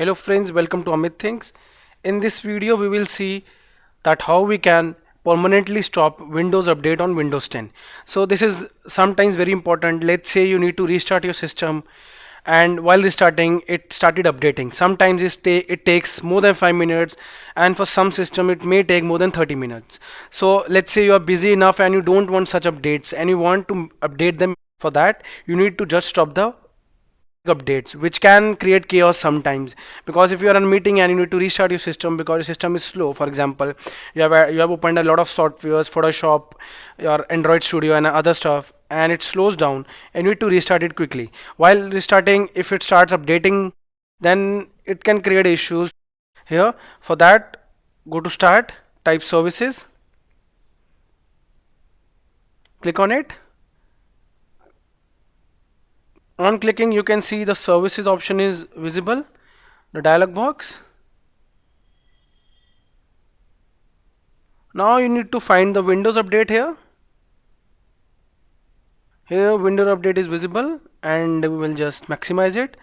Hello friends, welcome to Amit Things. In this video we will see that how we can permanently stop Windows update on Windows 10. So this is sometimes very important. Let's say you need to restart your system and while restarting it started updating. Sometimes it takes more than 5 minutes and for some system it may take more than 30 minutes. So let's say you are busy enough and you don't want such updates and you want to update them. For that you need to just stop the updates, which can create chaos sometimes, because if you are in a meeting and you need to restart your system because your system is slow. For example, you have opened a lot of softwares, Photoshop, your Android Studio and other stuff, and it slows down and you need to restart it quickly. While restarting, if it starts updating, then it can create issues. Here for that, go to start, type services, click on it. On clicking, you can see the services option is visible, the dialog box. Now you need to find the Windows update here. Here Windows update is visible and we will just maximize it.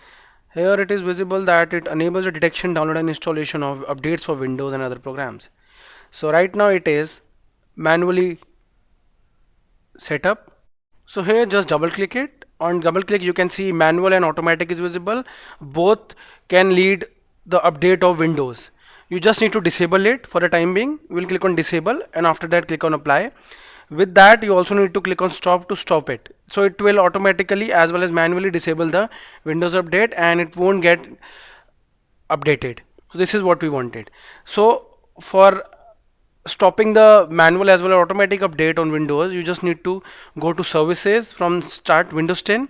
Here it is visible that it enables the detection, download and installation of updates for Windows and other programs. So right now it is manually set up. So here just double click it. On double click you can see manual and automatic is visible. Both can lead the update of Windows. You just need to disable it for the time being. We will click on disable and after that click on apply. With that you also need to click on stop to stop it. So it will automatically as well as manually disable the Windows update and it won't get updated. So this is what we wanted. So for stopping the manual as well as automatic update on Windows, you just need to go to services from start Windows 10.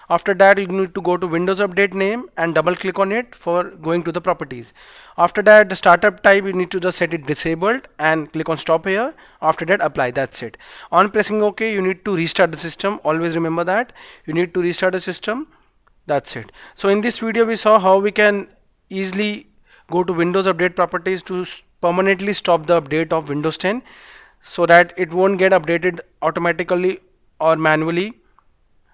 After that you need to go to Windows update name and double click on it for going to the properties. After that the startup type you need to just set it disabled and click on stop here. After that apply, that's it. On pressing OK you need to restart the system. Always remember that you need to restart the system. That's it. So in this video we saw how we can easily go to Windows update properties to permanently stop the update of Windows 10 so that it won't get updated automatically or manually.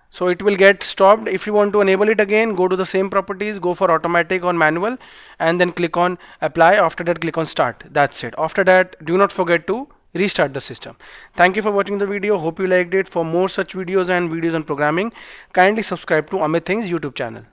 So it will get stopped. If you want to enable it again, go to the same properties, go for automatic or manual and then click on apply. After that click on start. That's it. After that do not forget to restart the system. Thank you for watching the video. Hope you liked it. For more such videos and videos on programming, kindly subscribe to Amit Things YouTube channel.